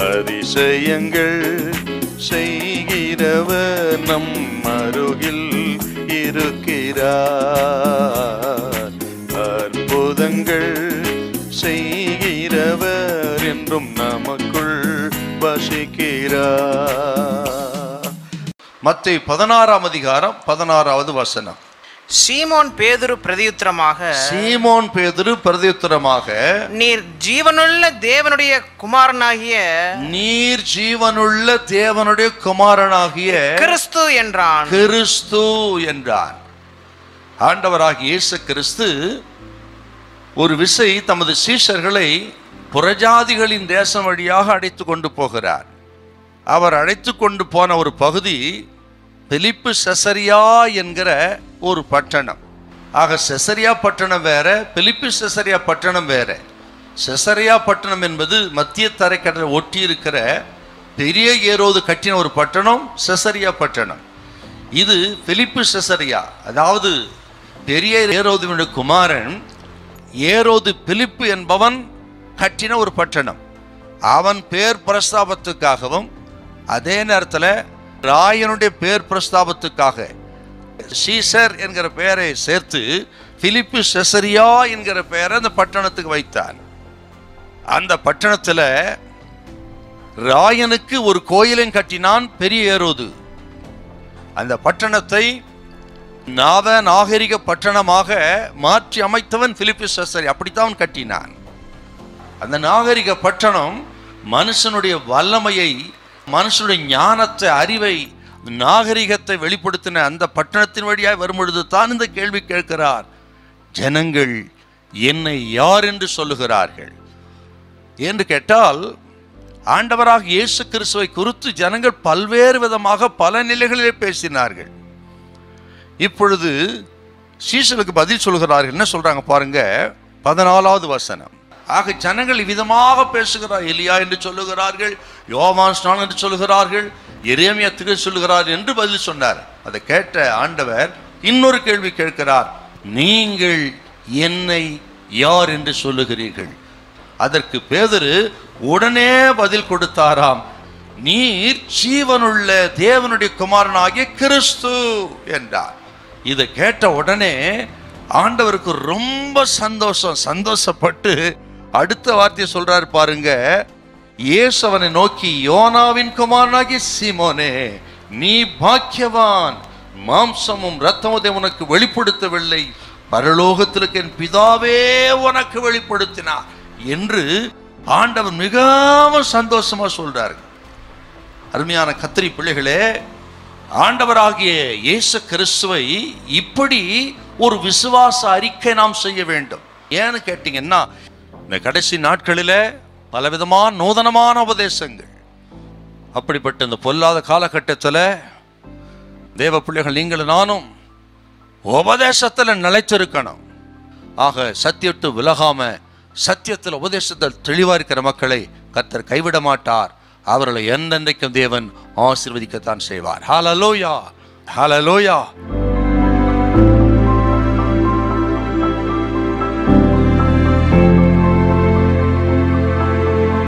அதிசயங்கள் செய்கிறவர் நம் அருகில் இருக்கிறார். அற்புதங்கள் செய்கிறவர் என்றும் நமக்குள் வசிக்கிறார். மத்தேயு 16ஆம் அதிகாரம் 16வது வசனம். சீமோன் பேதுரு பிரதியுத்தரமாக, நீர் ஜீவனுள்ள தேவனுடைய குமாரனாகிய கிறிஸ்து என்றான். ஆண்டவராகிய இயேசு கிறிஸ்து ஒரு விசை தமது சீஷர்களை புறஜாதிகளின் தேசம் வழியாக அழைத்து கொண்டு போகிறார். அவர் அழைத்து கொண்டு போன ஒரு பகுதி பிலிப்பு செசரியா என்கிற ஒரு பட்டணம். ஆக செசரியா பட்டணம் வேற, பிலிப்பு செசரியா பட்டணம் வேற. செசரியா பட்டணம் என்பது மத்திய தரைக்கடலை ஒட்டி இருக்கிற பெரிய ஏரோது கட்டின ஒரு பட்டணம் செசரியா பட்டணம். இது பிலிப்பு செசரியா, அதாவது பெரிய ஏரோதுவினுடைய குமாரன் ஏரோது பிலிப்பு என்பவன் கட்டின ஒரு பட்டணம். அவன் பேர் பிரஸ்தாபத்துக்காகவும் அதே நேரத்தில் ராயனுடைய பேர் பிரஸ்தாபத்துக்காக சீசர் என்கிற பெயரை சேர்த்து பிலிப்பு செசரியா என்கிற பெயரை அந்த பட்டணத்துக்கு வைத்தான். அந்த பட்டணத்தில் ராயனுக்கு ஒரு கோயிலையும் கட்டினான் பெரிய ஏரோது. அந்த பட்டணத்தை நாகரிக பட்டணமாக மாற்றி அமைத்தவன் பிலிப்பு செசரியா. அப்படித்தான் கட்டினான். அந்த நாகரிக பட்டணம் மனுஷனுடைய வல்லமையை, மனுஷனுடைய ஞானத்தை, அறிவை, நாகரிகத்தை வெளிப்படுத்தின அந்த பட்டணத்தின் வழியாக வரும்பொழுது தான் இந்த கேள்வி கேட்கிறார், ஜனங்கள் என்னை யார் என்று சொல்லுகிறார்கள் என்று கேட்டால், ஆண்டவராக இயேசு கிறிஸ்துவை குறித்து ஜனங்கள் பல்வேறு விதமாக பல நிலைகளிலே பேசினார்கள். இப்பொழுது சீஷர்களுக்கு பதில் சொல்கிறார்கள். என்ன சொல்றாங்க பாருங்க, 14வது வசனம். ஆக ஜனங்கள் விதமாக பேசுகிறார். எலியா என்று சொல்லுகிறார்கள், யோவான் ஸ்நானன் என்று சொல்லுகிறார்கள், எரேமியா தீர்க்கதரிசி சொல்லுகிறார்கள் என்று பதில் சொன்னார். அதை கேட்ட ஆண்டவர் இன்னொரு கேள்வி கேட்கிறார், நீங்கள் என்னை யார் என்று சொல்லுகிறீர்கள்? அதற்கு பேதுரு உடனே பதில் கொடுத்தாராம், நீர் ஜீவனுள்ள தேவனுடைய குமாரனாகிய கிறிஸ்து என்றார். இதை கேட்ட உடனே ஆண்டவருக்கு ரொம்ப சந்தோஷப்பட்டு அடுத்த வார்த்தையை சொல்றாரு பாருங்க. இயேசு அவனை நோக்கி, யோனாவின் குமாரனாகிய சீமோனே, நீ பாக்கியவான், மாம்சமும் இரத்தமும் உனக்கு வெளிப்படுத்தவில்லை, பரலோகத்திற்கு என் பிதாவே உனக்கு வெளிப்படுத்தினார் என்று ஆண்டவர் மிகவும் சந்தோஷமா சொல்றாரு. அருமையான கத்திரி பிள்ளைகளே, ஆண்டவராகிய இயேசு கிறிஸ்துவை இப்படி ஒரு விசுவாச அறிக்கை நாம் செய்ய வேண்டும். ஏன்னு கேட்டீங்கன்னா, இந்த கடைசி நாட்களில் பலவிதமான நூதனமான உபதேசங்கள், அப்படிப்பட்ட இந்த பொல்லாத காலகட்டத்தில் தேவ பிள்ளைகள் நீங்களும் நானும் உபதேசத்தில் நிலைத்திருக்கணும். ஆக சத்தியத்தை விலகாம சத்தியத்தில் உபதேசத்தில் தெளிவாக இருக்கிற மக்களை கர்த்தர் கைவிட மாட்டார். அவர்களை என்றென்றைக்கும் தேவன் ஆசீர்வதிக்கத்தான் செய்வார். ஹல்லேலூயா, ஹல்லேலூயா.